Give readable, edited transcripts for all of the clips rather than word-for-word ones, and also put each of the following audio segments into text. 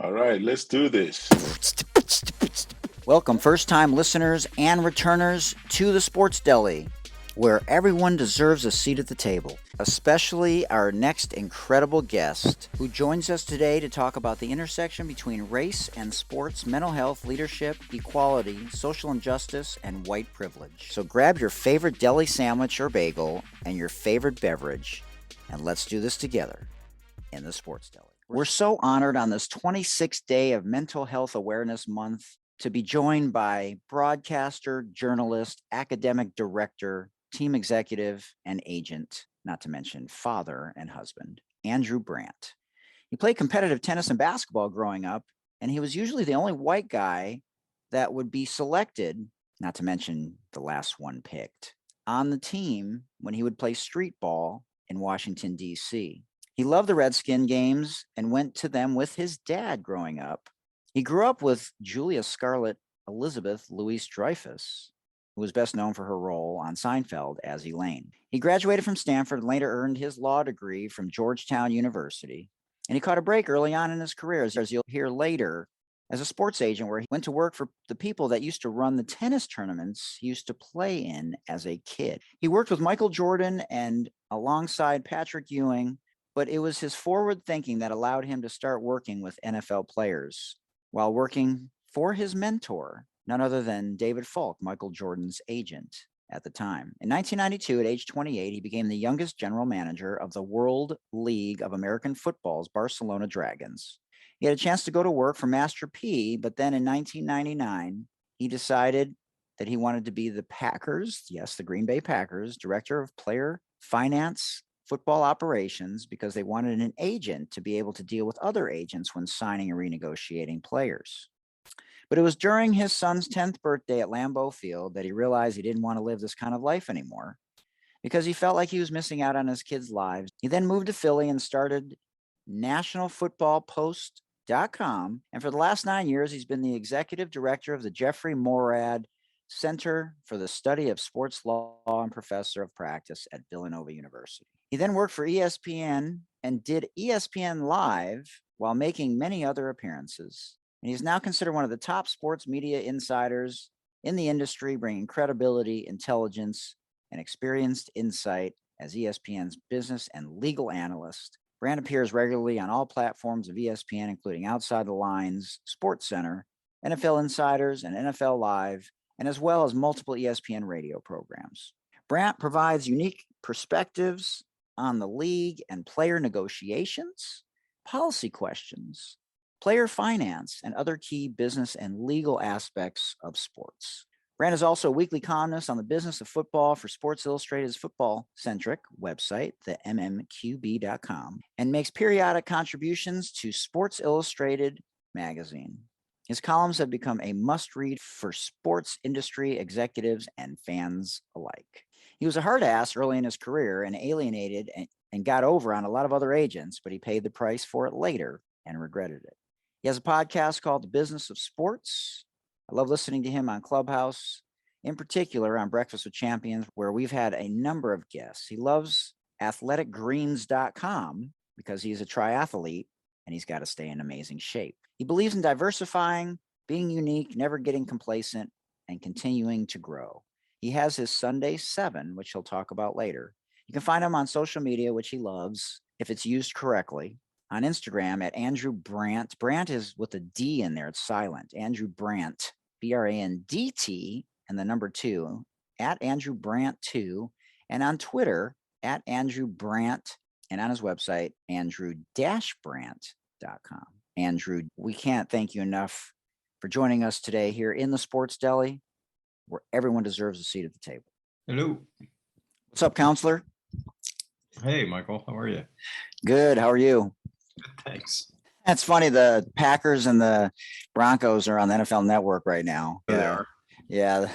All right, let's do this. Welcome, first-time listeners and returners to the Sports Deli, where everyone deserves a seat at the table, especially our next incredible guest, who joins us today to talk about the intersection between race and sports, mental health, leadership, equality, social injustice, and white privilege. So grab your favorite deli sandwich or bagel and your favorite beverage, and let's do this together in the Sports Deli. We're so honored on this 26th day of Mental Health Awareness Month to be joined by broadcaster, journalist, academic director, team executive, and agent, not to mention father and husband, Andrew Brandt. He played competitive tennis and basketball growing up, and he was usually the only white guy that would be selected, not to mention the last one picked, on the team when he would play street ball in Washington, D.C. He loved the Redskin games and went to them with his dad growing up. He grew up with Julia Scarlett Elizabeth Louise Dreyfus, who was best known for her role on Seinfeld as Elaine. He graduated from Stanford and later earned his law degree from Georgetown University. And he caught a break early on in his career, as you'll hear later, as a sports agent, where he went to work for the people that used to run the tennis tournaments he used to play in as a kid. He worked with Michael Jordan and alongside Patrick Ewing, but it was his forward thinking that allowed him to start working with NFL players while working for his mentor, none other than David Falk, Michael Jordan's agent at the time. In 1992, at age 28, he became the youngest general manager of the World League of American Football's Barcelona Dragons. He had a chance to go to work for Master P, but then in 1999, he decided that he wanted to be the Packers, yes, the Green Bay Packers, director of player finance, football operations, because they wanted an agent to be able to deal with other agents when signing and renegotiating players. But it was during his son's 10th birthday at Lambeau Field that he realized he didn't want to live this kind of life anymore because he felt like he was missing out on his kids' lives. He then moved to Philly and started nationalfootballpost.com. And for the last 9 years, he's been the executive director of the Jeffrey Morad Center for the Study of Sports Law and professor of practice at Villanova University. He then worked for ESPN and did ESPN Live while making many other appearances. And he's now considered one of the top sports media insiders in the industry, bringing credibility, intelligence, and experienced insight as ESPN's business and legal analyst. Brandt appears regularly on all platforms of ESPN, including Outside the Lines, SportsCenter, NFL Insiders, and NFL Live, and as well as multiple ESPN radio programs. Brandt provides unique perspectives on the league and player negotiations, policy questions, player finance, and other key business and legal aspects of sports. Brandt is also a weekly columnist on the business of football for Sports Illustrated's football-centric website, the mmqb.com, and makes periodic contributions to Sports Illustrated magazine. His columns have become a must-read for sports industry executives and fans alike. He was a hard ass early in his career and alienated and got over on a lot of other agents, but he paid the price for it later and regretted it. He has a podcast called The Business of Sports. I love listening to him on Clubhouse, in particular on Breakfast with Champions, where we've had a number of guests. He loves athleticgreens.com because he's a triathlete and he's got to stay in amazing shape. He believes in diversifying, being unique, never getting complacent, and continuing to grow. He has his Sunday 7, which he'll talk about later. You can find him on social media, which he loves, if it's used correctly. On Instagram at Andrew Brandt. Brandt is with a D in there. It's silent. Andrew Brandt, Brandt, and the number 2, at Andrew Brandt 2. And on Twitter, at Andrew Brandt. And on his website, andrew-brandt.com. Andrew, we can't thank you enough for joining us today here in the Sports Deli, where everyone deserves a seat at the table. Hello. What's up, counselor? Hey, Michael. How are you? Good. How are you? Thanks. That's funny. The Packers and the Broncos are on the NFL Network right now. They are. Yeah.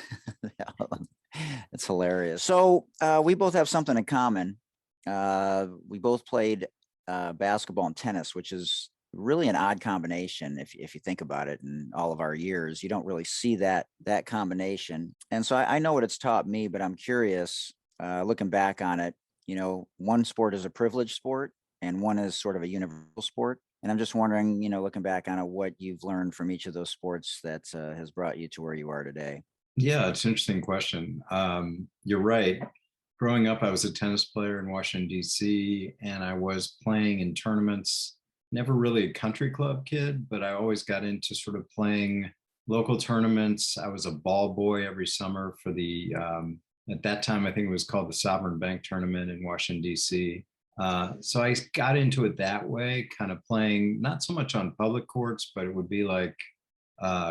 It's hilarious. So we both have something in common. We both played basketball and tennis, which is really an odd combination if you think about it. In all of our years, you don't really see that combination. And so I know what it's taught me, but I'm curious, looking back on it, one sport is a privileged sport and one is sort of a universal sport. And I'm just wondering, looking back on it, what you've learned from each of those sports that has brought you to where you are today. Yeah, it's an interesting question. You're right. Growing up, I was a tennis player in Washington, D.C., and I was playing in tournaments. Never really a country club kid, but I always got into sort of playing local tournaments. I was a ball boy every summer for at that time, I think it was called the Sovereign Bank Tournament in Washington, D.C. So I got into it that way, kind of playing not so much on public courts, but it would be like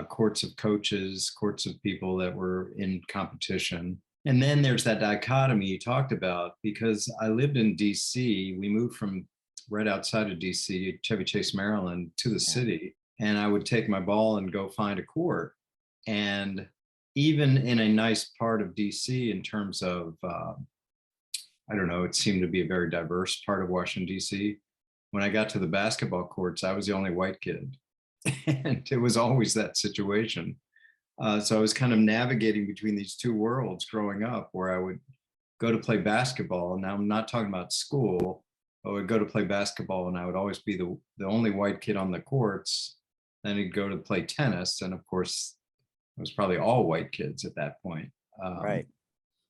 courts of coaches, courts of people that were in competition. And then there's that dichotomy you talked about, because I lived in DC. We moved from right outside of DC, Chevy Chase, Maryland, to the city. And I would take my ball and go find a court. And even in a nice part of DC, in terms of, I don't know, it seemed to be a very diverse part of Washington, DC. When I got to the basketball courts, I was the only white kid. And it was always that situation. So I was kind of navigating between these two worlds growing up, where I would go to play basketball. Now I'm not talking about school. I would go to play basketball and I would always be the only white kid on the courts. Then I'd go to play tennis. And of course, it was probably all white kids at that point. Right.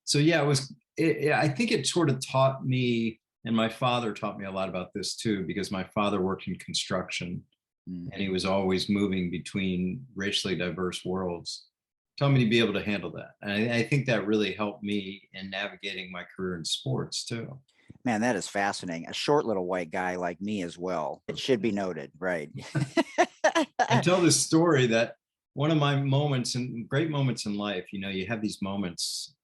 So yeah, I think it sort of taught me, and my father taught me a lot about this too, because my father worked in construction. And he was always moving between racially diverse worlds. Taught me to be able to handle that. And I think that really helped me in navigating my career in sports too. Man, that is fascinating. A short little white guy like me as well. It should be noted, right? I tell this story that one of my moments and great moments in life, you have these moments.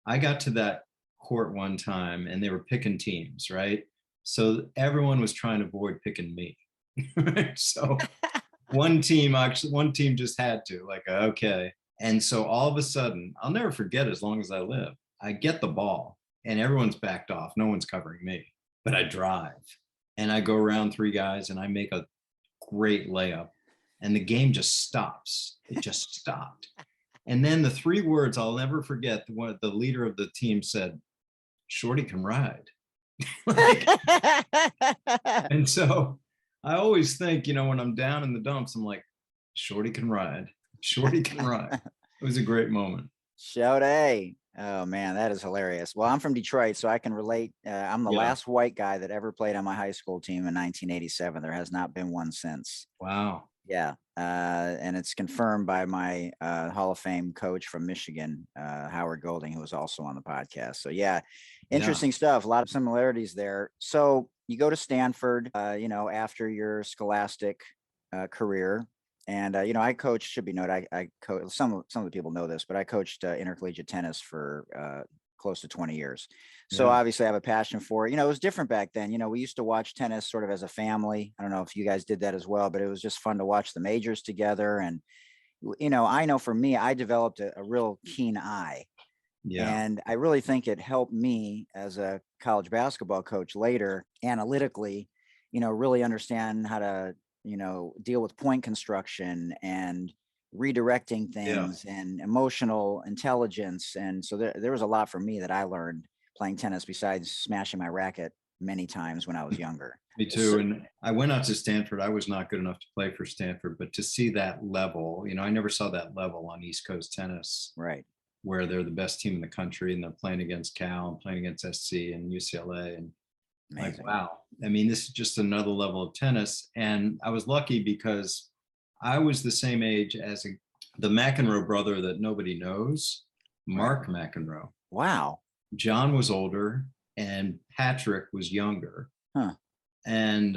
I got to that court one time and they were picking teams, right? So everyone was trying to avoid picking me. So one team just had to, like, okay. And so all of a sudden, I'll never forget as long as I live, I get the ball and everyone's backed off. No one's covering me, but I drive and I go around three guys and I make a great layup and the game just stops. It just stopped. And then the three words I'll never forget, the leader of the team said, "Shorty can ride." And so I always think, when I'm down in the dumps, I'm like, Shorty can ride. Shorty can ride. It was a great moment. Shout A. Oh man, that is hilarious. Well, I'm from Detroit, so I can relate. I'm the Yeah. last white guy that ever played on my high school team in 1987. There has not been one since. Wow. Yeah. And it's confirmed by my Hall of Fame coach from Michigan, Howard Golding, who was also on the podcast. So yeah, interesting stuff. A lot of similarities there. So you go to Stanford, after your scholastic career. And I coached, should be noted, I coach some of the people know this, but I coached intercollegiate tennis for close to 20 years. So obviously I have a passion for it. It was different back then. We used to watch tennis sort of as a family. I don't know if you guys did that as well, but it was just fun to watch the majors together. And, I know for me, I developed a real keen eye. Yeah. And I really think it helped me as a college basketball coach later, analytically, really understand how to, deal with point construction and redirecting things and emotional intelligence. And so there was a lot for me that I learned playing tennis besides smashing my racket many times when I was younger. Me too. And I went out to Stanford. I was not good enough to play for Stanford, but to see that level, I never saw that level on East Coast tennis. Right. Where they're the best team in the country and they're playing against Cal and playing against SC and UCLA. And Amazing. like, wow. I mean, this is just another level of tennis. And I was lucky because I was the same age as the McEnroe brother that nobody knows, Mark McEnroe. Wow. John was older and Patrick was younger. Huh. And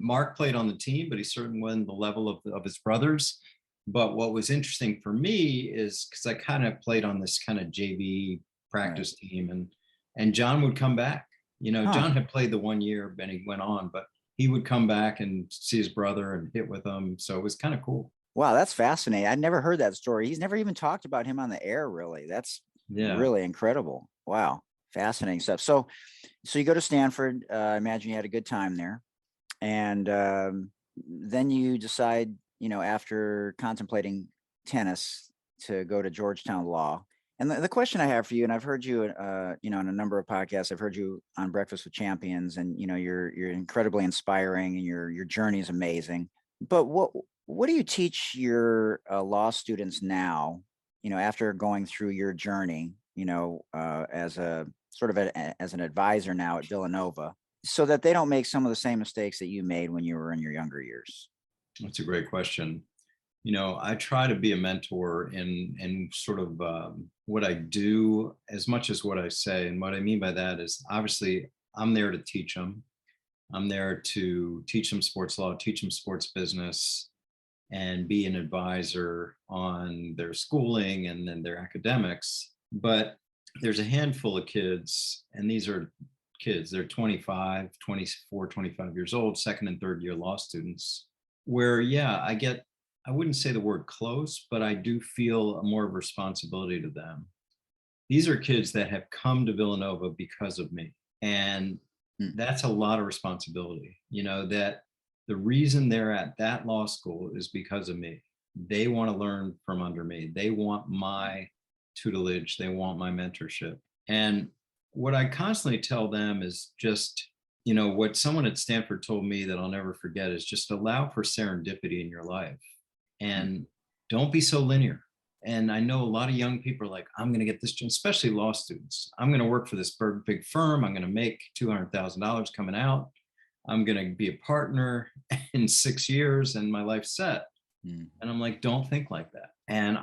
Mark played on the team, but he certainly wasn't the level of his brothers. But what was interesting for me is because I kind of played on this kind of JV practice team, and John would come back. John had played the 1 year, then he went on, but he would come back and see his brother and hit with him. So it was kind of cool. Wow, that's fascinating. I'd never heard that story. He's never even talked about him on the air, really. That's really incredible. Wow, fascinating stuff. So you go to Stanford. I imagine you had a good time there, and then you decide, after contemplating tennis, to go to Georgetown Law. And the question I have for you, and I've heard you, in a number of podcasts. I've heard you on Breakfast with Champions, and you're incredibly inspiring, and your journey is amazing. But what do you teach your law students now? After going through your journey, as a sort of as an advisor now at Villanova, so that they don't make some of the same mistakes that you made when you were in your younger years. That's a great question. I try to be a mentor in sort of what I do as much as what I say. And what I mean by that is obviously I'm there to teach them. I'm there to teach them sports law, teach them sports business, and be an advisor on their schooling and then their academics. But there's a handful of kids, and these are kids, they're 25, 24, 25 years old, second and third year law students, where, yeah, I wouldn't say the word close, but I do feel more of a responsibility to them. These are kids that have come to Villanova because of me. And that's a lot of responsibility, that the reason they're at that law school is because of me. They want to learn from under me. They want my tutelage. They want my mentorship. And what I constantly tell them is just, what someone at Stanford told me that I'll never forget is just allow for serendipity in your life and don't be so linear. And I know a lot of young people are like, I'm going to get this, especially law students. I'm going to work for this big firm. I'm going to make $200,000 coming out. I'm going to be a partner in 6 years and my life's set. And I'm like, don't think like that. And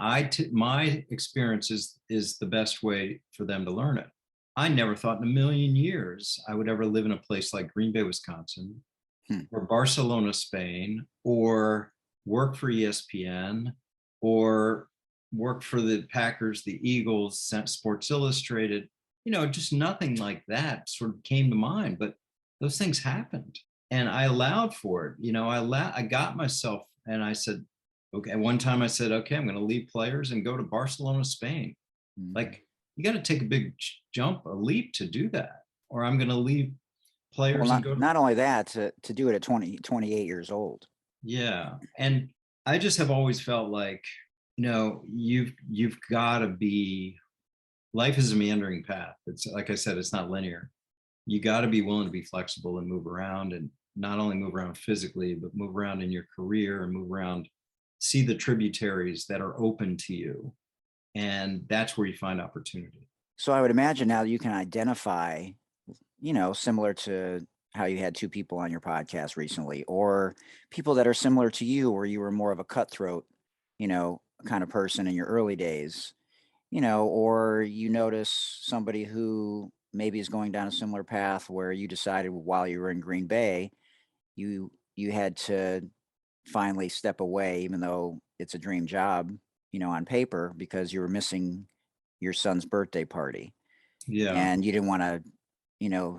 my experience is the best way for them to learn it. I never thought in a million years I would ever live in a place like Green Bay, Wisconsin, or Barcelona, Spain, or work for ESPN, or work for the Packers, the Eagles, Sports Illustrated. Just nothing like that sort of came to mind, but those things happened. And I allowed for it. I got myself, and I said, okay. One time I said, okay, I'm going to leave players and go to Barcelona, Spain. Like, you got to take a big jump, a leap to do that. Or I'm going to leave players and go to. Not only that, to do it at 28 years old. Yeah. And I just have always felt like, you've got to be, life is a meandering path. It's like I said, it's not linear. You got to be willing to be flexible and move around, and not only move around physically, but move around in your career and move around, see the tributaries that are open to you. And that's where you find opportunity. So I would imagine now you can identify, similar to how you had two people on your podcast recently, or people that are similar to you, where you were more of a cutthroat, kind of person in your early days, or you notice somebody who maybe is going down a similar path where you decided while you were in Green Bay, you had to finally step away, even though it's a dream job, on paper, because you were missing your son's birthday party. Yeah. And you didn't want to,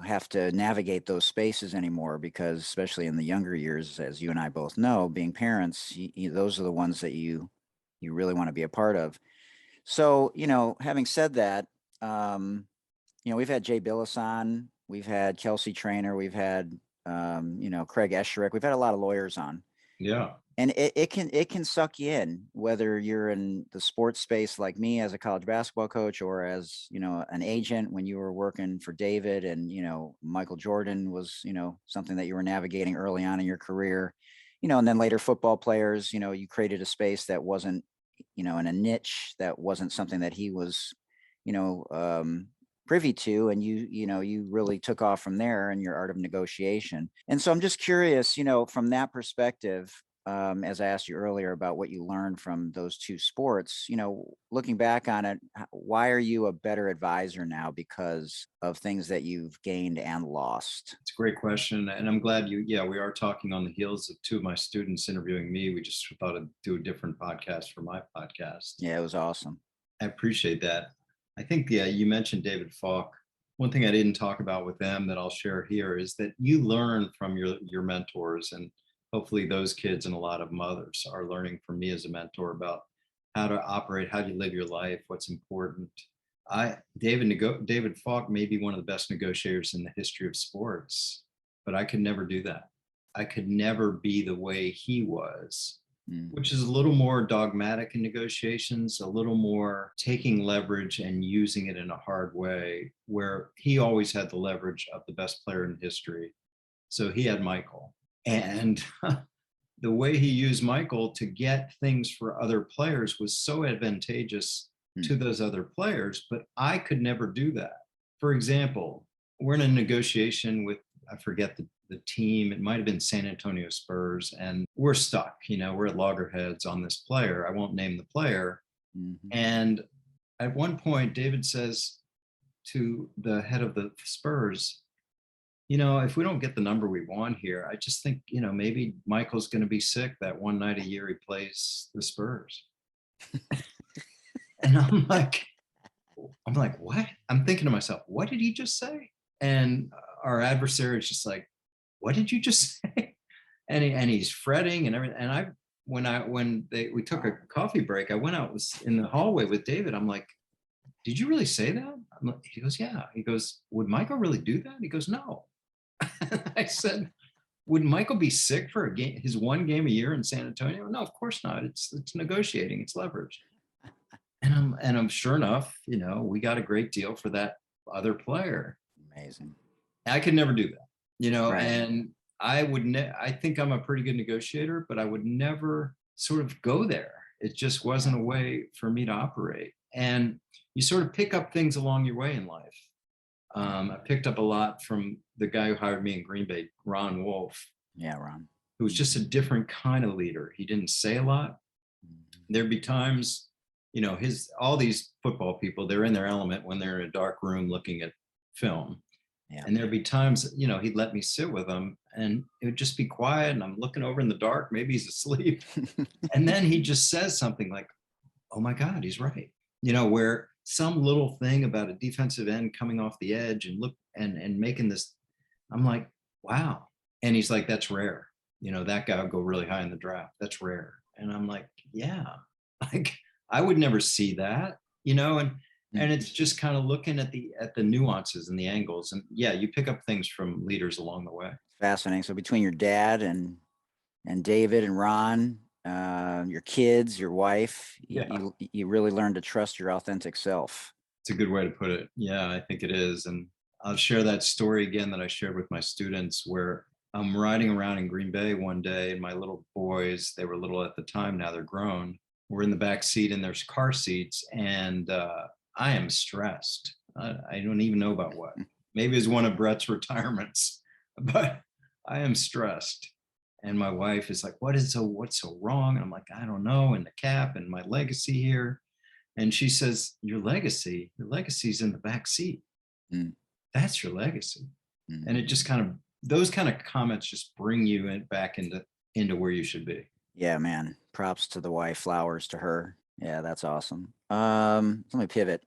have to navigate those spaces anymore, because especially in the younger years, as you and I both know, being parents, those are the ones that you really want to be a part of. So, having said that, we've had Jay Billis on, we've had Kelsey Trainer, we've had, Craig Escherick, we've had a lot of lawyers on. Yeah. And it can suck you in, whether you're in the sports space like me as a college basketball coach, or as, an agent when you were working for David, and, Michael Jordan was, something that you were navigating early on in your career, and then later football players, you created a space that wasn't, in a niche that wasn't something that he was, privy to, and you really took off from there in your art of negotiation. And so I'm just curious, from that perspective, as I asked you earlier about what you learned from those two sports, looking back on it, why are you a better advisor now because of things that you've gained and lost? It's a great question. And I'm glad we are talking on the heels of two of my students interviewing me. We just thought I'd do a different podcast for my podcast. Yeah, it was awesome. I appreciate that. I think, you mentioned David Falk. One thing I didn't talk about with them that I'll share here is that you learn from your mentors, and hopefully those kids and a lot of mothers are learning from me as a mentor about how to operate, how do you live your life, what's important. David Falk may be one of the best negotiators in the history of sports, but I could never do that. I could never be the way he was Mm. which is a little more dogmatic in negotiations, a little more taking leverage and using it in a hard way, where he always had the leverage of the best player in history. So he had Michael. And the way he used Michael to get things for other players was so advantageous Mm. to those other players, but I could never do that. For example, we're in a negotiation with, I forget the team, it might have been San Antonio Spurs, and we're stuck, we're at loggerheads on this player. I won't name the player. Mhm. And at one point, David says to the head of the Spurs, if we don't get the number we want here, I just think, maybe Michael's going to be sick that one night a year he plays the Spurs. And I'm like, what? I'm thinking to myself, what did he just say? And our adversary is just like, what did you just say? And he's fretting and everything. And we took a coffee break, I went out, was in the hallway with David. I'm like, did you really say that? He goes, yeah. He goes, would Michael really do that? He goes, no. I said, would Michael be sick for his one game a year in San Antonio? No, of course not. It's negotiating, it's leverage. And I'm sure enough, we got a great deal for that other player. Amazing. I could never do that, Right. and I think I'm a pretty good negotiator, but I would never sort of go there. It just wasn't a way for me to operate. And you sort of pick up things along your way in life. I picked up a lot from the guy who hired me in Green Bay, Ron Wolf, Yeah, Ron. who was just a different kind of leader. He didn't say a lot. Mhm. There'd be times, all these football people, they're in their element when they're in a dark room looking at film. Yeah. And there'd be times, he'd let me sit with him and it would just be quiet and I'm looking over in the dark, maybe he's asleep. And then he just says something like, oh my God, he's right. Where some little thing about a defensive end coming off the edge and look and making this, I'm like, wow. And he's like, that's rare. That guy would go really high in the draft. That's rare. And I'm like, yeah, like I would never see that, and it's just kind of looking at the nuances and the angles. And yeah, you pick up things from leaders along the way. Fascinating. So between your dad and David and Ron, your kids, your wife, Yeah. you really learned to trust your authentic self. It's a good way to put it. Yeah, I think it is. And I'll share that story again that I shared with my students where I'm riding around in Green Bay one day and my little boys, they were little at the time, now they're grown, we're in the back seat and there's car seats and I am stressed. I don't even know about what. Maybe it's one of Brett's retirements, but I am stressed. And my wife is like, what's so wrong? And I'm like, I don't know. And the cap and my legacy here. And she says, your legacy's in the back seat. Mm. That's your legacy. Mm. And it just those kind of comments just bring you back into where you should be. Yeah, man. Props to the wife, flowers to her. Yeah, that's awesome. Let me pivot,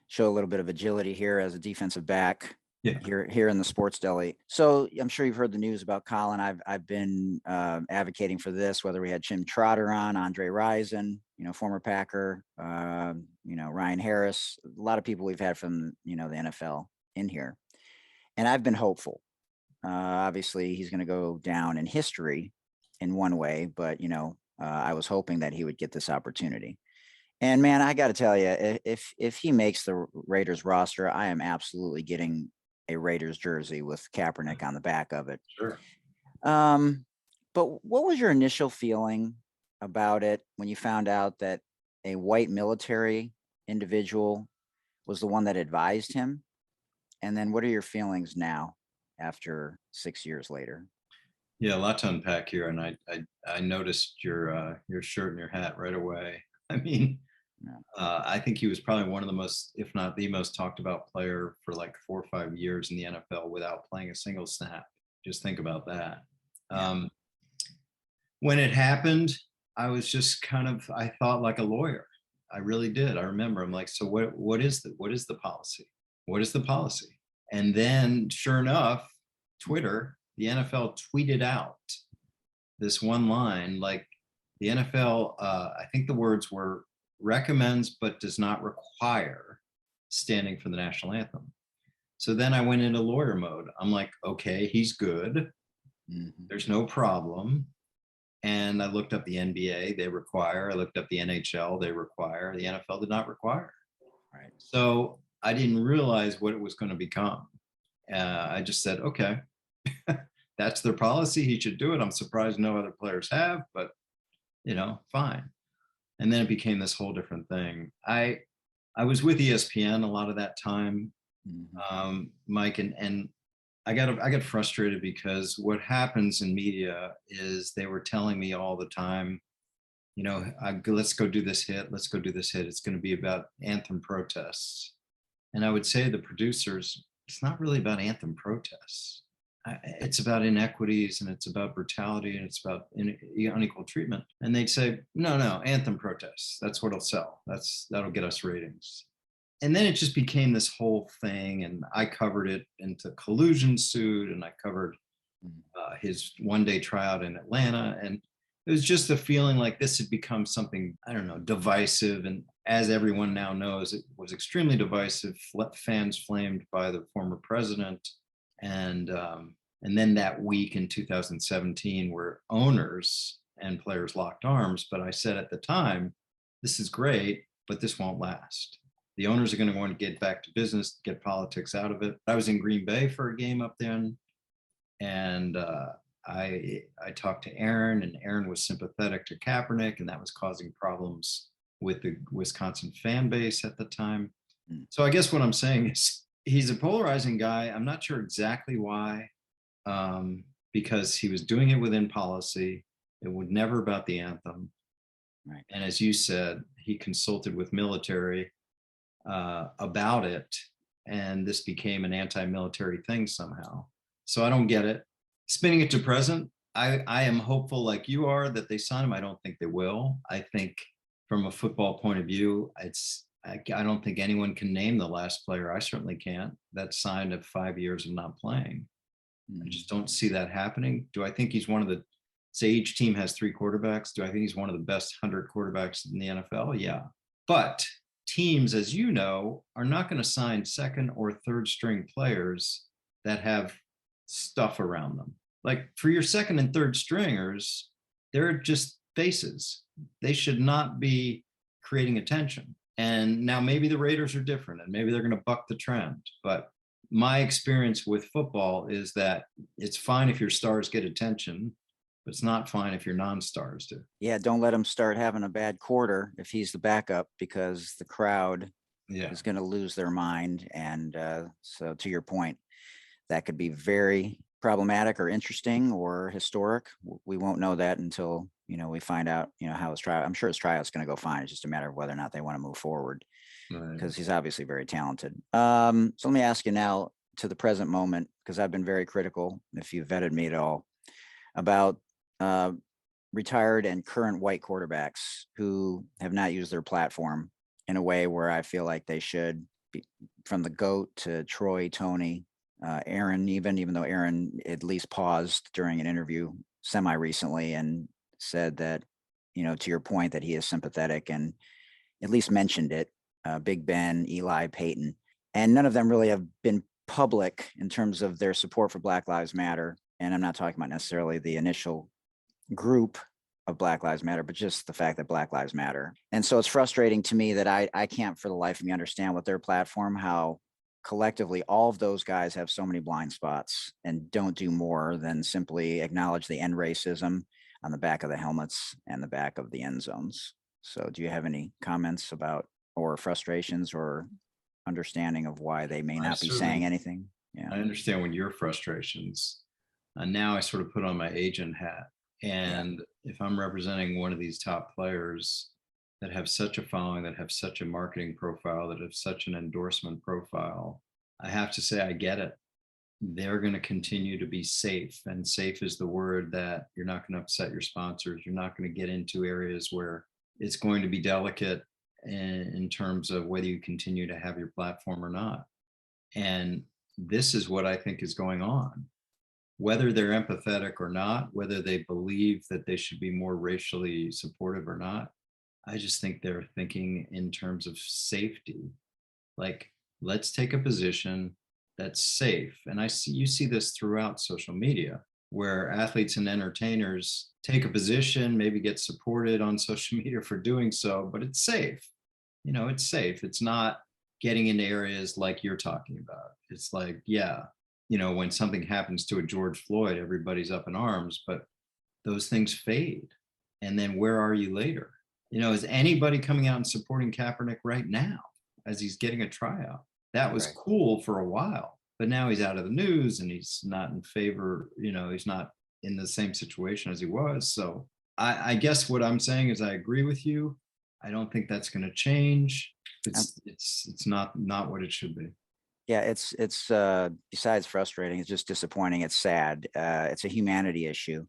show a little bit of agility here as a defensive back. Yeah. Here in the Sports Deli. So I'm sure you've heard the news about Colin. I've been advocating for this, whether we had Jim Trotter on, Andre Rison, former Packer, Ryan Harris, a lot of people we've had from the NFL in here, and I've been hopeful. Obviously, he's going to go down in history in one way, but I was hoping that he would get this opportunity. And man, I got to tell you, if he makes the Raiders roster, I am absolutely getting a Raiders jersey with Kaepernick on the back of it. Sure. But what was your initial feeling about it when you found out that a white military individual was the one that advised him? And then what are your feelings now after 6 years later? Yeah, a lot to unpack here. And I noticed your shirt and your hat right away. I mean, I think he was probably one of the most, if not the most talked about player for like 4 or 5 years in the NFL without playing a single snap. Just think about that. When it happened, I was just I thought like a lawyer. I really did. I remember I'm like, so what is the policy? What is the policy? And then sure enough, Twitter, the NFL tweeted out this one line, like the NFL, I think the words were, recommends but does not require standing for the national anthem. So then I went into lawyer mode. I'm like, okay, he's good. Mm-hmm. There's no problem. And I looked up the NBA, they require. I looked up the NHL, they require. The NFL did not require. Right. So I didn't realize what it was going to become. I just said, okay, that's their policy. He should do it. I'm surprised no other players have, but fine. And then it became this whole different thing. I was with ESPN a lot of that time, Mhm. Mike, and I got frustrated because what happens in media is they were telling me all the time, let's go do this hit, let's go do this hit. It's going to be about anthem protests. And I would say to the producers, it's not really about anthem protests. It's about inequities and it's about brutality and it's about unequal treatment. And they'd say, no, anthem protests. That's what'll sell. That'll get us ratings. And then it just became this whole thing. And I covered it into collusion suit and I covered Mhm. his one-day tryout in Atlanta. And it was just a feeling like this had become something, I don't know, divisive. And as everyone now knows, it was extremely divisive. Fans flamed by the former president. And then that week in 2017, where owners and players locked arms. But I said at the time, this is great, but this won't last. The owners are going to want to get back to business, get politics out of it. I was in Green Bay for a game up then, and I talked to Aaron, and Aaron was sympathetic to Kaepernick, and that was causing problems with the Wisconsin fan base at the time. Mm. So I guess what I'm saying is he's a polarizing guy. I'm not sure exactly why, because he was doing it within policy. It was never about the anthem. Right. And as you said, he consulted with military about it, and this became an anti-military thing somehow. So I don't get it. Spinning it to present, I am hopeful, like you are, that they sign him. I don't think they will. I think from a football point of view, I don't think anyone can name the last player. I certainly can't. That signed at 5 years of not playing. I Mm. just don't see that happening. Do I think he's one of the, say each team has three quarterbacks? Do I think he's one of the best 100 quarterbacks in the NFL? Yeah. But teams, as you know, are not going to sign second or third string players that have stuff around them. Like for your second and third stringers, they're just faces. They should not be creating attention. And now maybe the Raiders are different and maybe they're going to buck the trend. But my experience with football is that it's fine if your stars get attention, but it's not fine if your non-stars do. Yeah, don't let him start having a bad quarter if he's the backup, because the crowd Yeah. is going to lose their mind. And so, to your point, that could be very problematic or interesting or historic. We won't know that until we find out how his trial. I'm sure his tryout's going to go fine. It's just a matter of whether or not they want to move forward, Right. because he's obviously very talented. So let me ask you now, to the present moment, because I've been very critical, if you've vetted me at all, about uh, retired and current white quarterbacks who have not used their platform in a way where I feel like they should be, from the GOAT to Troy, Tony, Aaron, even though Aaron at least paused during an interview semi recently and said that, to your point, that he is sympathetic and at least mentioned it. Big Ben, Eli, Peyton, and none of them really have been public in terms of their support for Black Lives Matter. And I'm not talking about necessarily the initial group of Black Lives Matter, but just the fact that Black Lives Matter. And so it's frustrating to me that I can't for the life of me understand with their platform how collectively all of those guys have so many blind spots and don't do more than simply acknowledge the end racism on the back of the helmets and the back of the end zones. So do you have any comments about or frustrations or understanding of why they may I not be saying certainly, anything? Yeah. I understand when your frustrations. And now I sort of put on my agent hat. Yeah. And if I'm representing one of these top players that have such a following, that have such a marketing profile, that have such an endorsement profile, I have to say I get it. They're going to continue to be safe. And safe is the word, that you're not going to upset your sponsors. You're not going to get into areas where it's going to be delicate in terms of whether you continue to have your platform or not. And this is what I think is going on. Whether they're empathetic or not, whether they believe that they should be more racially supportive or not, I just think they're thinking in terms of safety. Like, let's take a position that's safe. And you see this throughout social media. where athletes and entertainers take a position, maybe get supported on social media for doing so, but it's safe. It's safe. It's not getting into areas like you're talking about. It's like, yeah, when something happens to a George Floyd, everybody's up in arms, but those things fade. And then where are you later? Is anybody coming out and supporting Kaepernick right now as he's getting a tryout? That was Right. cool for a while, but now he's out of the news and he's not in favor, he's not in the same situation as he was. So I guess what I'm saying is I agree with you. I don't think that's going to change. It's not what it should be. Yeah, it's besides frustrating, it's just disappointing. It's sad. It's a humanity issue,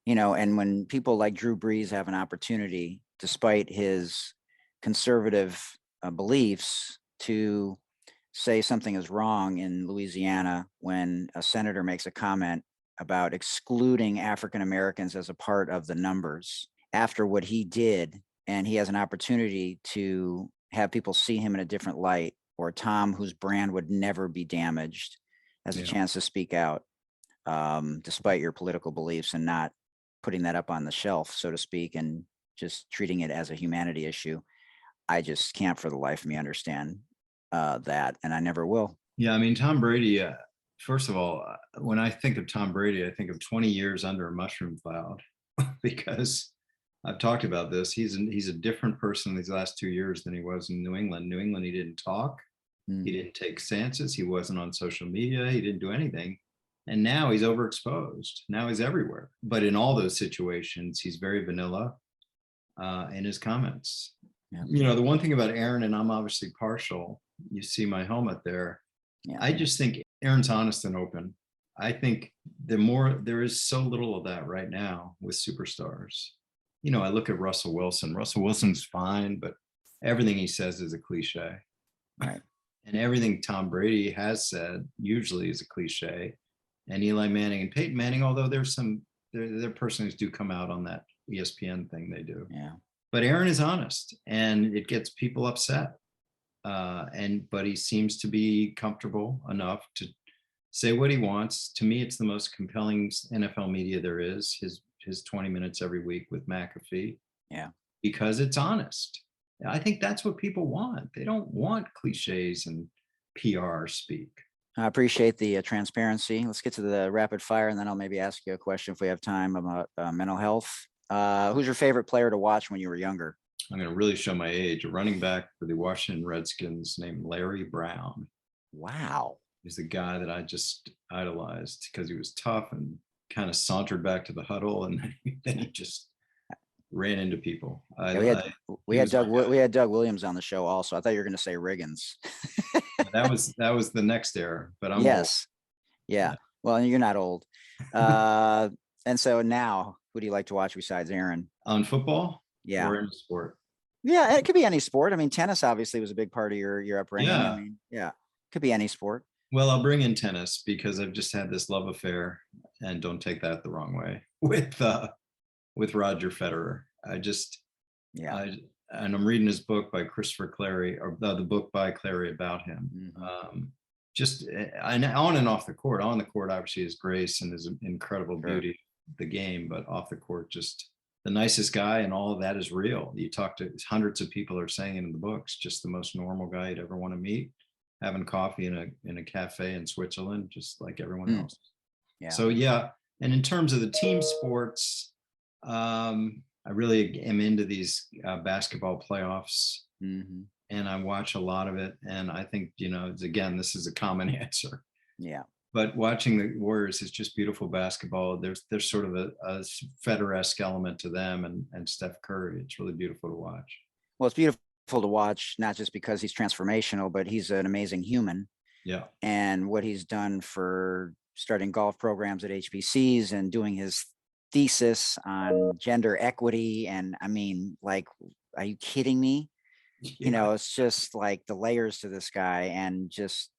and when people like Drew Brees have an opportunity, despite his conservative beliefs, to say something is wrong in Louisiana when a senator makes a comment about excluding African Americans as a part of the numbers after what he did, and he has an opportunity to have people see him in a different light, or Tom, whose brand would never be damaged, has a Yeah. chance to speak out, despite your political beliefs, and not putting that up on the shelf, so to speak, and just treating it as a humanity issue. I just can't for the life of me understand that, and I never will. Yeah, I mean, Tom Brady, first of all, when I think of Tom Brady, I think of 20 years under a mushroom cloud because I've talked about this. He's a different person these last 2 years than he was in New England. New England, he didn't talk. He didn't take stances. He wasn't on social media. He didn't do anything. And now he's overexposed. Now he's everywhere. But in all those situations, he's very vanilla in his comments. Yeah. The one thing about Aaron, and I'm obviously partial, you see my helmet there. Yeah. I just think Aaron's honest and open. I think there is so little of that right now with superstars. I look at Russell Wilson. Russell Wilson's fine, but everything he says is a cliche. Right. And everything Tom Brady has said usually is a cliche. And Eli Manning and Peyton Manning, although there are persons do come out on that ESPN thing they do. Yeah. But Aaron is honest, and it gets people upset. But he seems to be comfortable enough to say what he wants. To me, it's the most compelling NFL media there is. His 20 minutes every week with McAfee. Yeah. Because it's honest. I think that's what people want. They don't want cliches and PR speak. I appreciate the transparency. Let's get to the rapid fire, and then I'll maybe ask you a question if we have time about mental health. Who's your favorite player to watch when you were younger? I'm going to really show my age. A running back for the Washington Redskins named Larry Brown. Wow. He's the guy that I just idolized because he was tough and kind of sauntered back to the huddle, and then he just ran into people. Yeah, we had Doug Williams on the show also. I thought you were going to say Riggins. that was the next era, but I'm yes. Old. Yeah. Well, you're not old. And so now, who do you like to watch besides Aaron? On football? Yeah. Or in sport? Yeah, it could be any sport. I mean, tennis obviously was a big part of your upbringing. Yeah. I mean, yeah, could be any sport. Well, I'll bring in tennis because I've just had this love affair, and don't take that the wrong way, with Roger Federer. And I'm reading his book by Christopher Clarey, or the book by Clarey about him. Mm-hmm. On and off the court. On the court, obviously, his grace and his incredible beauty of the game, but off the court, just the nicest guy, and all of that is real. You talk to hundreds of people are saying it in the books, just the most normal guy you'd ever want to meet, having coffee in a cafe in Switzerland, just like everyone else. Yeah. So yeah, and in terms of the team sports, I really am into these basketball playoffs, and I watch a lot of it. And I think, again, this is a common answer. Yeah. But watching the Warriors is just beautiful basketball. There's sort of a Federer-esque element to them and Steph Curry. It's really beautiful to watch. Well, it's beautiful to watch, not just because he's transformational, but he's an amazing human. Yeah. And what he's done for starting golf programs at HBCs and doing his thesis on gender equity. And I mean, like, are you kidding me? Yeah. It's just like the layers to this guy, and just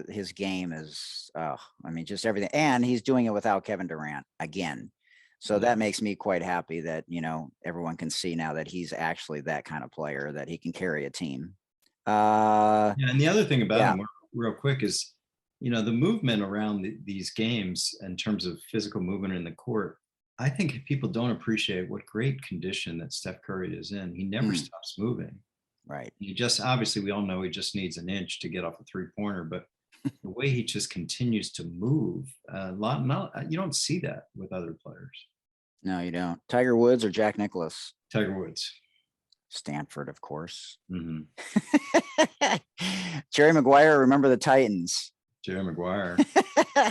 his game is, just everything. And he's doing it without Kevin Durant again. So that makes me quite happy that, everyone can see now that he's actually that kind of player, that he can carry a team. And the other thing about him, real quick, is, the movement around these games in terms of physical movement in the court, I think people don't appreciate what great condition that Steph Curry is in. He never Mm, stops moving. right. He just, obviously, we all know he just needs an inch to get off a three-pointer, but the way he just continues to move, you don't see that with other players. No, you don't. Tiger Woods or Jack Nicklaus? Tiger Woods. Stanford, of course. Hmm. Jerry Maguire, Remember the Titans. Jerry Maguire.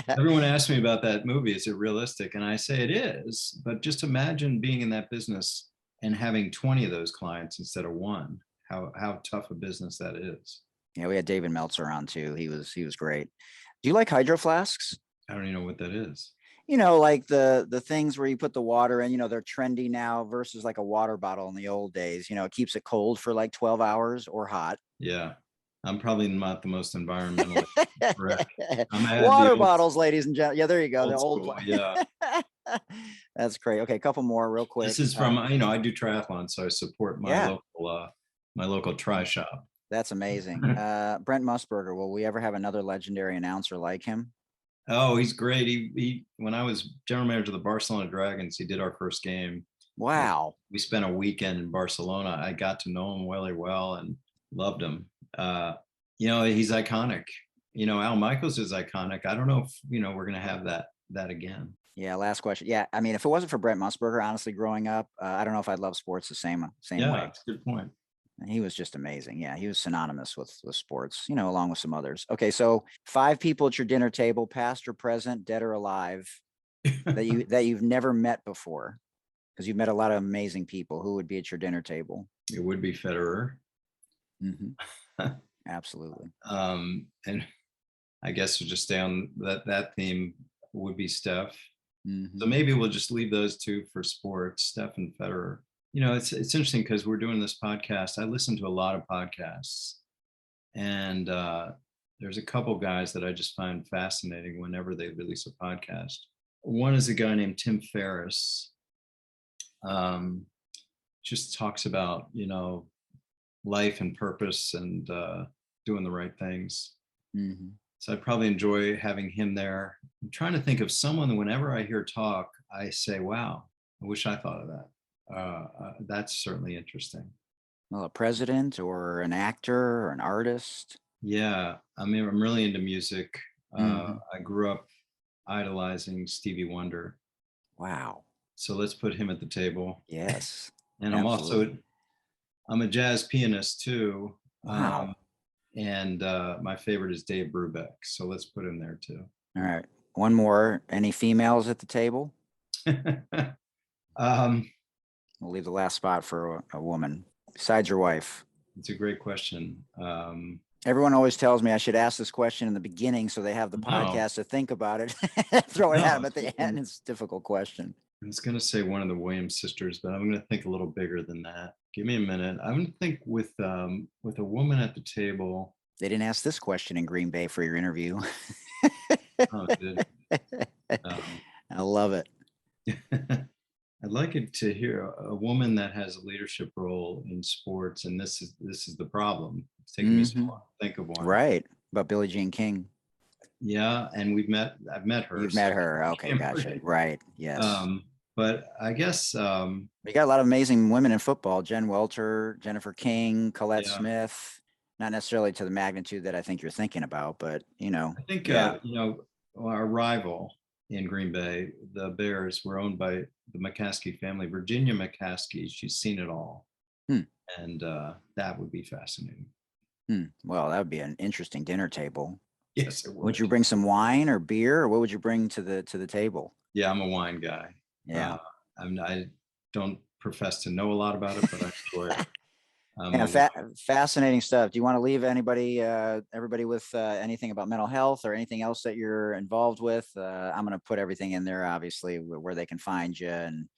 Everyone asks me about that movie. Is it realistic? And I say it is, but just imagine being in that business and having 20 of those clients instead of one. How tough a business that is. Yeah, we had David Meltzer on too. He was great. Do you like hydro flasks? I don't even know what that is. Like the things where you put the water in, they're trendy now versus like a water bottle in the old days. It keeps it cold for like 12 hours or hot. Yeah. I'm probably not the most environmentally correct. Water bottles, ladies and gentlemen. Yeah, there you go. The old school, one. yeah. That's great. Okay, a couple more real quick. This is from, I do triathlon, so I support my local tri shop. That's amazing. Brent Musburger, will we ever have another legendary announcer like him? Oh, he's great. He when I was general manager of the Barcelona Dragons, he did our first game. Wow. We spent a weekend in Barcelona. I got to know him really well and loved him. He's iconic. Al Michaels is iconic. I don't know if, we're going to have that again. Yeah. Last question. Yeah. I mean, if it wasn't for Brent Musburger, honestly, growing up, I don't know if I'd love sports the same way. That's a good point. And he was just amazing. Yeah. He was synonymous with sports, along with some others. Okay. So 5 people at your dinner table, past or present, dead or alive, that you've never met before, because you've met a lot of amazing people. Who would be at your dinner table? It would be Federer. Mm-hmm. Absolutely. And I guess to just stay on that theme, would be Steph. Mm-hmm. So maybe we'll just leave those two for sports, Steph and Federer. It's interesting because we're doing this podcast. I listen to a lot of podcasts, and there's a couple guys that I just find fascinating whenever they release a podcast. One is a guy named Tim Ferriss. Just talks about, life and purpose and doing the right things. Mm-hmm. So I probably enjoy having him there. I'm trying to think of someone that whenever I hear talk, I say, wow, I wish I thought of that. That's certainly interesting. Well, a president or an actor or an artist. Yeah. I mean, I'm really into music. I grew up idolizing Stevie Wonder. Wow. So let's put him at the table. Yes. And I'm a jazz pianist too. Wow. And my favorite is Dave Brubeck. So let's put him there too. All right. One more. Any females at the table? We'll leave the last spot for a woman besides your wife. It's a great question. Everyone always tells me I should ask this question in the beginning so they have the podcast to think about it. Throw it at them at the end. It's a difficult question. I was going to say one of the Williams sisters, but I'm going to think a little bigger than that. Give me a minute. I'm going to think with a woman at the table. They didn't ask this question in Green Bay for your interview. Oh, it did. I love it. I'd like it to hear a woman that has a leadership role in sports, and this is the problem. It's taking me so long to think of one. Right, about Billie Jean King. Yeah, and I've met her. You've met her. Okay, gotcha. Right. Yes. But I guess we got a lot of amazing women in football: Jen Welter, Jennifer King, Colette Smith. Not necessarily to the magnitude that I think you're thinking about, but I think our rival in Green Bay, the Bears, were owned by the McCaskey family. Virginia McCaskey, she's seen it all, and that would be fascinating. Well, that would be an interesting dinner table. Yes, it would. Would you bring some wine or beer, or what would you bring to the table? Yeah, I'm a wine guy. Yeah, I don't profess to know a lot about it, but I enjoy it. Fascinating stuff. Do you want to leave everybody with anything about mental health or anything else that you're involved with? I'm going to put everything in there, obviously, where they can find you and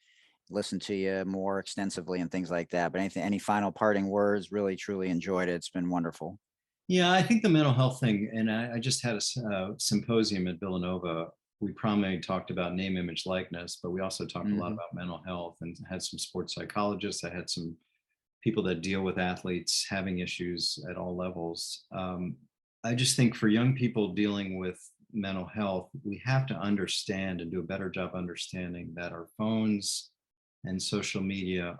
listen to you more extensively and things like that. But any final parting words? Really, truly enjoyed it. It's been wonderful. Yeah, I think the mental health thing, and I just had a symposium at Villanova. We primarily talked about name, image, likeness, but we also talked a lot about mental health and had some sports psychologists. I had some people that deal with athletes having issues at all levels. I just think for young people dealing with mental health, we have to understand and do a better job understanding that our phones and social media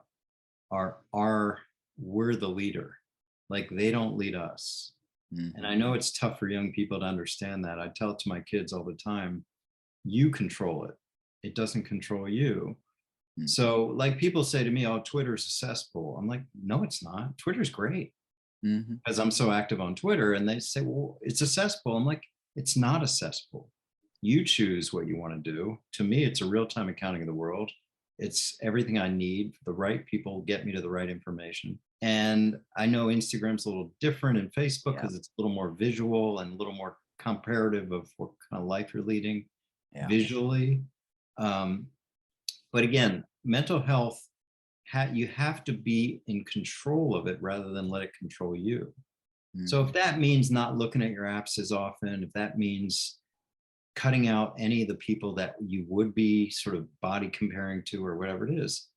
we're the leader. Like, they don't lead us. And I know it's tough for young people to understand that. I tell it to my kids all the time, you control it. It doesn't control you. So like, people say to me, oh, Twitter's a cesspool. I'm like, no, it's not. Twitter's great. Because I'm so active on Twitter, and they say, well, it's a cesspool. I'm like, it's not a cesspool. You choose what you want to do. To me, it's a real-time accounting of the world. It's everything I need. The right people get me to the right information. And I know Instagram's a little different, and Facebook, because it's a little more visual and a little more comparative of what kind of life you're leading visually. But again, mental health, you have to be in control of it rather than let it control you. So if that means not looking at your apps as often, if that means cutting out any of the people that you would be sort of body comparing to or whatever it is,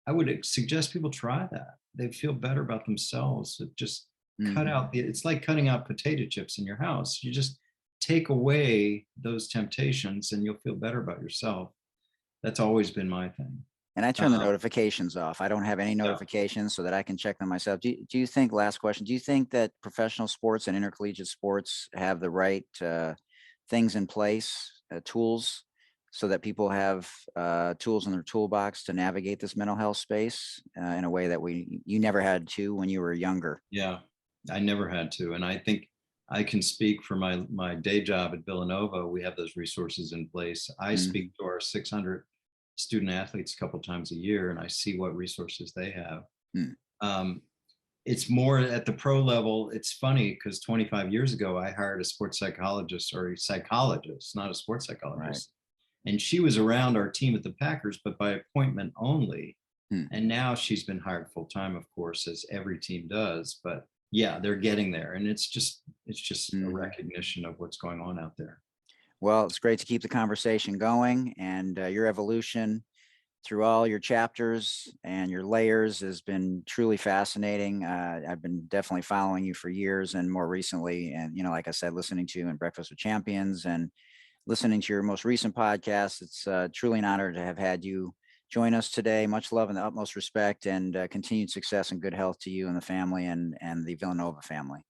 I would suggest people try that. They feel better about themselves. It just cut out it's like cutting out potato chips in your house. You just take away those temptations and you'll feel better about yourself. That's always been my thing. And I turn the notifications off. I don't have any notifications so that I can check them myself. Do you think, last question, do you think that professional sports and intercollegiate sports have the right things in place, tools, so that people have tools in their toolbox to navigate this mental health space in a way that you never had to when you were younger? Yeah, I never had to. And I think I can speak for my day job at Villanova. We have those resources in place. I speak to our 600 student athletes a couple times a year, and I see what resources they have. It's more at the pro level. It's funny because 25 years ago, I hired a sports psychologist, or a psychologist, not a sports psychologist. And she was around our team at the Packers, but by appointment only. And now she's been hired full time, of course, as every team does. But yeah, they're getting there. And it's just a recognition of what's going on out there. Well, it's great to keep the conversation going, and your evolution through all your chapters and your layers has been truly fascinating. I've been definitely following you for years, and more recently, and like I said, listening to you in Breakfast with Champions and listening to your most recent podcast. It's truly an honor to have had you join us today. Much love and the utmost respect, and continued success and good health to you and the family and the Villanova family.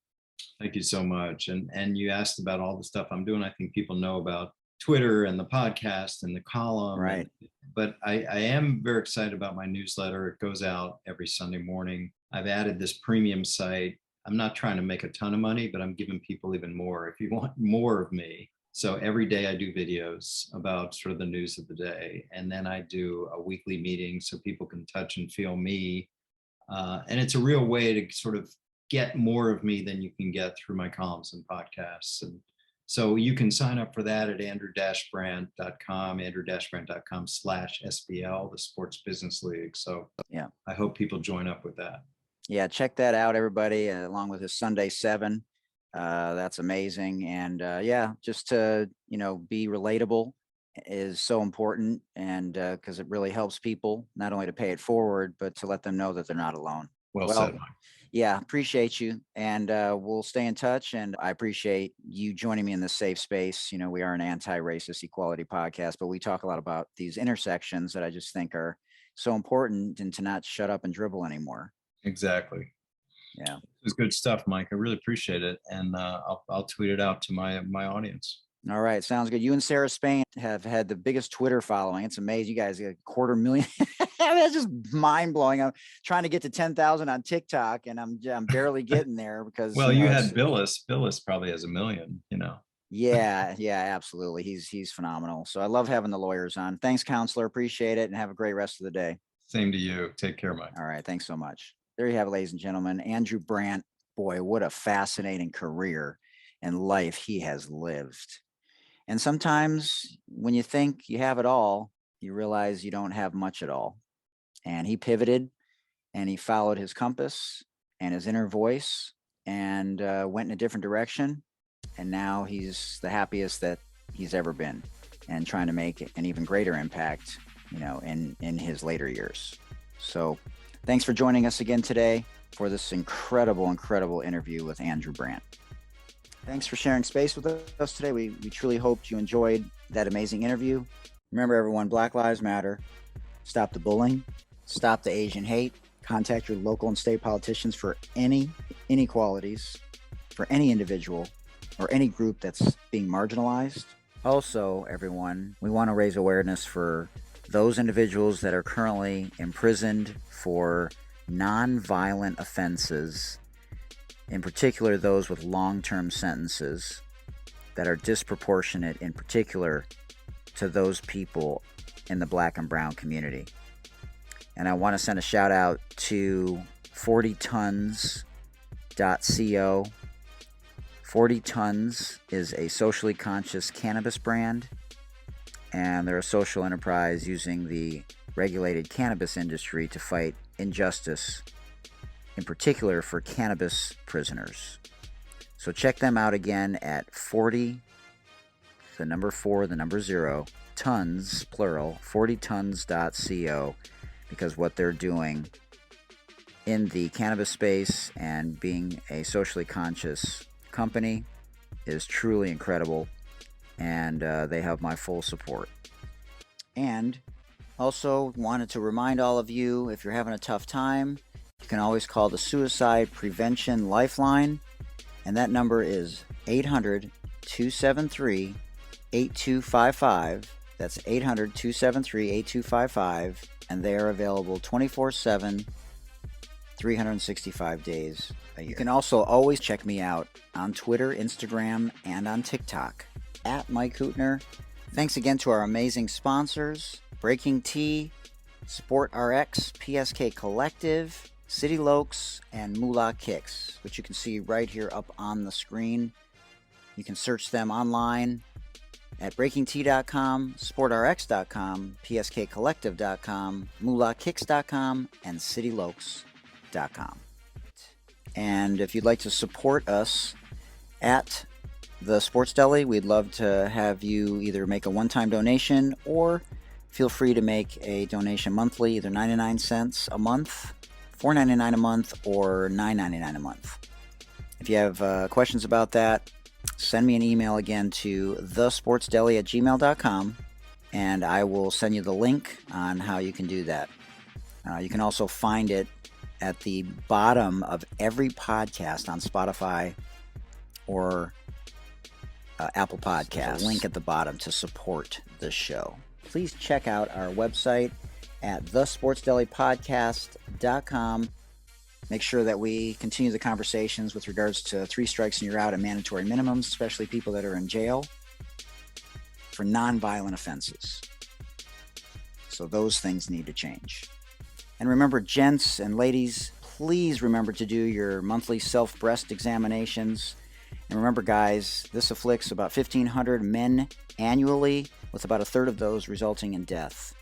Thank you so much. And you asked about all the stuff I'm doing. I think people know about Twitter and the podcast and the column. Right. But I am very excited about my newsletter. It goes out every Sunday morning. I've added this premium site. I'm not trying to make a ton of money, but I'm giving people even more if you want more of me. So every day I do videos about sort of the news of the day. And then I do a weekly meeting so people can touch and feel me. And it's a real way to sort of get more of me than you can get through my columns and podcasts. And so you can sign up for that at andrew-brandt.com, andrew-brandt.com/SBL, the Sports Business League. So yeah, I hope people join up with that. Yeah, check that out, everybody, along with his Sunday 7. That's amazing. And yeah, just to, be relatable is so important, and because it really helps people not only to pay it forward, but to let them know that they're not alone. Well said. Yeah, appreciate you. And we'll stay in touch. And I appreciate you joining me in this safe space. We are an anti-racist equality podcast, but we talk a lot about these intersections that I just think are so important, and to not shut up and dribble anymore. Exactly. Yeah. It was good stuff, Mike. I really appreciate it. And I'll tweet it out to my audience. All right. Sounds good. You and Sarah Spain have had the biggest Twitter following. It's amazing. You guys get 250,000. That's just mind blowing. I'm trying to get to 10,000 on TikTok, and I'm barely getting there because. Well, you had Billis. Billis probably has 1 million, Yeah, absolutely. He's phenomenal. So I love having the lawyers on. Thanks, counselor. Appreciate it. And have a great rest of the day. Same to you. Take care, Mike. All right. Thanks so much. There you have it, ladies and gentlemen. Andrew Brandt. Boy, what a fascinating career and life he has lived. And sometimes when you think you have it all, you realize you don't have much at all. And he pivoted, and he followed his compass and his inner voice, and went in a different direction. And now he's the happiest that he's ever been, and trying to make an even greater impact, in his later years. So thanks for joining us again today for this incredible interview with Andrew Brandt. Thanks for sharing space with us today. We truly hoped you enjoyed that amazing interview. Remember, everyone, Black Lives Matter. Stop the bullying. Stop the Asian hate. Contact your local and state politicians for any inequalities, for any individual or any group that's being marginalized. Also, everyone, we want to raise awareness for those individuals that are currently imprisoned for non-violent offenses, in particular those with long-term sentences that are disproportionate, in particular to those people in the Black and brown community. And I want to send a shout out to 40tons.co. 40 Tons is a socially conscious cannabis brand, and they're a social enterprise using the regulated cannabis industry to fight injustice, in particular for cannabis prisoners. So check them out again at 40, the number 4, the number 0, tons, plural, 40tons.co, because what they're doing in the cannabis space and being a socially conscious company is truly incredible, and they have my full support. And also wanted to remind all of you, if you're having a tough time, you can always call the Suicide Prevention Lifeline, and that number is 800-273-8255. That's 800-273-8255, and they are available 24/7, 365 days a year. You can also always check me out on Twitter, Instagram, and on TikTok at Mike Hootner. Thanks again to our amazing sponsors, Breaking Tea, Sport RX, PSK Collective, City Lokes, and Moolah Kicks, which you can see right here up on the screen. You can search them online at breakingtea.com, sportrx.com, pskcollective.com, moolahkicks.com, and citylokes.com. And if you'd like to support us at the Sports Deli, we'd love to have you either make a one-time donation or feel free to make a donation monthly, either 99 cents a month, $4.99 a month, or $9.99 a month. If you have questions about that, send me an email again to thesportsdeli@gmail.com, and I will send you the link on how you can do that. You can also find it at the bottom of every podcast on Spotify or Apple Podcasts. Link at the bottom to support the show. Please check out our website at thesportsdelipodcast.com. Make sure that we continue the conversations with regards to 3 strikes and you're out and mandatory minimums, especially people that are in jail for non-violent offenses. So those things need to change. And remember, gents and ladies, please remember to do your monthly self-breast examinations. And remember, guys, this afflicts about 1,500 men annually, with about a third of those resulting in death.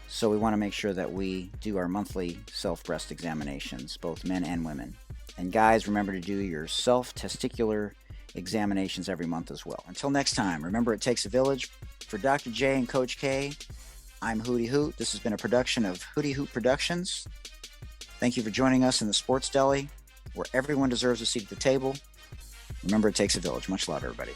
So we want to make sure that we do our monthly self-breast examinations, both men and women. And guys, remember to do your self-testicular examinations every month as well. Until next time, remember, it takes a village. For Dr. J and Coach K, I'm Hootie Hoot. This has been a production of Hootie Hoot Productions. Thank you for joining us in the Sports Deli, where everyone deserves a seat at the table. Remember, it takes a village. Much love, everybody.